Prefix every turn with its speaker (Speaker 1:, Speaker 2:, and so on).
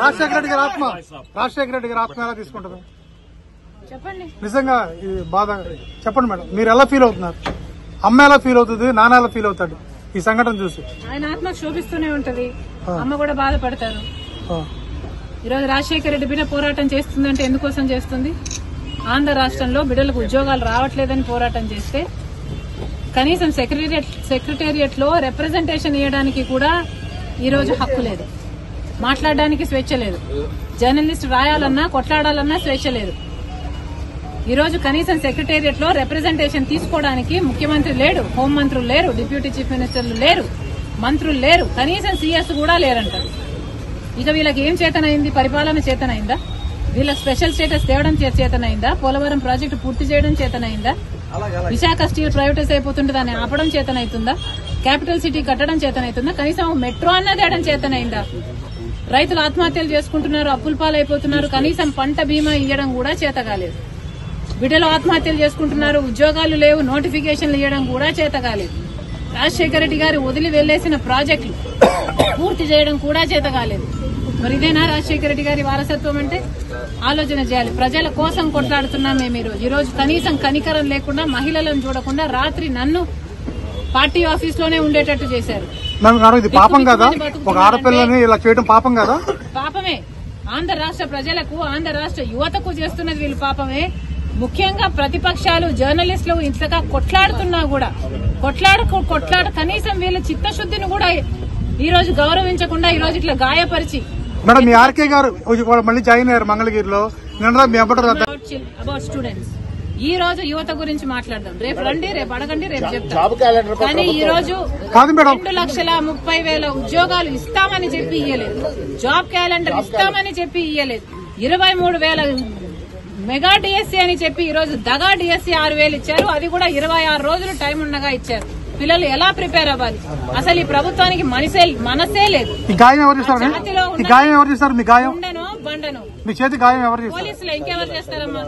Speaker 1: రాజశేఖర రెడ్డి గారి ఆత్మ ఎలా తీసుకుంటారు
Speaker 2: చెప్పండి.
Speaker 1: నిజంగా ఇది బాధ చెప్పండి మేడం, మీరు ఎలా ఫీల్ అవుతున్నారు? అమ్మ ఎలా ఫీల్ అవుతుంది, నాన్న ఎలా ఫీల్ అవుతాడు ఈ సంఘటన చూసి?
Speaker 2: ఆయన ఆత్మ శోభిస్తూనే ఉంటది, అమ్మ కూడా బాధపడతారు. ఈరోజు రాజశేఖర రెడ్డి బిడ్డ పోరాటం చేస్తుందంటే ఎందుకోసం చేస్తుంది? ఆంధ్ర రాష్ట్రంలో బిడ్డలకు ఉద్యోగాలు రావట్లేదని పోరాటం చేస్తే కనీసం సెక్రటేరియట్ లో రిప్రజెంటేషన్ ఇవ్వడానికి కూడా ఈరోజు హక్కు లేదు, మాట్లాడడానికి స్వేచ్ఛ లేదు, జర్నలిస్ట్ రాయాలన్నా కొట్లాడాలన్నా స్వేచ్ఛ లేదు. ఈరోజు కనీసం సెక్రటేరియట్ లో రిప్రజెంటేషన్ తీసుకోవడానికి ముఖ్యమంత్రి లేడు, హోంమంత్రులు లేరు, డిప్యూటీ చీఫ్ మినిస్టర్లు లేరు, మంత్రులు లేరు, కనీసం సీఎస్ కూడా లేరంటారు. ఇక వీళ్ళకి ఏం చేతనైంది? పరిపాలన చేతనైందా? వీళ్ళకి స్పెషల్ స్టేటస్ తేవడం చేతనైందా? పోలవరం ప్రాజెక్టు పూర్తి చేయడం చేతనైందా? విశాఖ స్టీల్ ప్రైవేటైజ్ అయిపోతుంటే దాన్ని ఆపడం చేతనైతుందా? క్యాపిటల్ సిటీ కట్టడం చేతనైతుందా? కనీసం మెట్రో అన్న తేయడం చేతనైందా? రైతులు ఆత్మహత్యలు చేసుకుంటున్నారు, అప్పుల పాలైపోతున్నారు, కనీసం పంట బీమా ఇవ్వడం కూడా చేత కాలేదు. బిడ్డలు ఆత్మహత్యలు చేసుకుంటున్నారు, ఉద్యోగాలు లేవు, నోటిఫికేషన్లు ఇవ్వడం కూడా చేత కాలేదు. రాజశేఖర రెడ్డి గారు వదిలి వెళ్లేసిన ప్రాజెక్టులు పూర్తి చేయడం కూడా చేత కాలేదు. మరి ఇదేనా రాజశేఖర రెడ్డి గారి వారసత్వం అంటే? ఆలోచన చేయాలి. ప్రజల కోసం కొట్లాడుతున్నాం మేము ఈ రోజు కనీసం కనికరం లేకుండా, మహిళలను చూడకుండా రాత్రి నన్ను పార్టీ ఆఫీస్ లోనే ఉండేటట్టు చేశారు.
Speaker 1: ఇది పాపం కదా? ఒక ఆడపిల్లని ఇలా చేయడం పాపం కదా?
Speaker 2: పాపమే. ఆంధ్ర రాష్ట్ర ప్రజలకు, ఆంధ్ర రాష్ట్ర యువతకు చేస్తున్నది వీళ్ళు పాపమే. ముఖ్యంగా ప్రతిపక్షాలు, జర్నలిస్టులు ఇంతగా కొట్లాడుతున్నా కూడా కొట్లాడ కనీసం వీళ్ళ చిత్తశుద్ధిని కూడా ఈ రోజు గౌరవించకుండా ఈ రోజు ఇట్లా గాయపరిచి.
Speaker 1: మేడం, మీ ఆర్కే గారు మళ్ళీ జాయిన్ అయ్యారు మంగళగిరిలో.
Speaker 2: అబౌట్ స్టూడెంట్స్ ఈ రోజు యువత గురించి మాట్లాడదాం. రేపు రండి, రేపు అడగండి, రేపు చెప్తాం. కానీ ఈ రోజు 2,30,000 ఉద్యోగాలు ఇస్తామని చెప్పి ఇయ్యలేదు, జాబ్ క్యాలెండర్ ఇస్తామని చెప్పి ఇయ్యలేదు, 23,000 మెగా డిఎస్సీ అని చెప్పి ఈ రోజు దగా డిఎస్సీ 6,000 ఇచ్చారు. అది కూడా 26 రోజులు టైం ఉండగా ఇచ్చారు. పిల్లలు ఎలా ప్రిపేర్ అవ్వాలి? అసలు ఈ ప్రభుత్వానికి మనసే లేదు. ఉండను బండను
Speaker 1: మీ చేతి గాయం ఎవరు?
Speaker 2: పోలీసులు ఇంకెవరు చేస్తారమ్మా?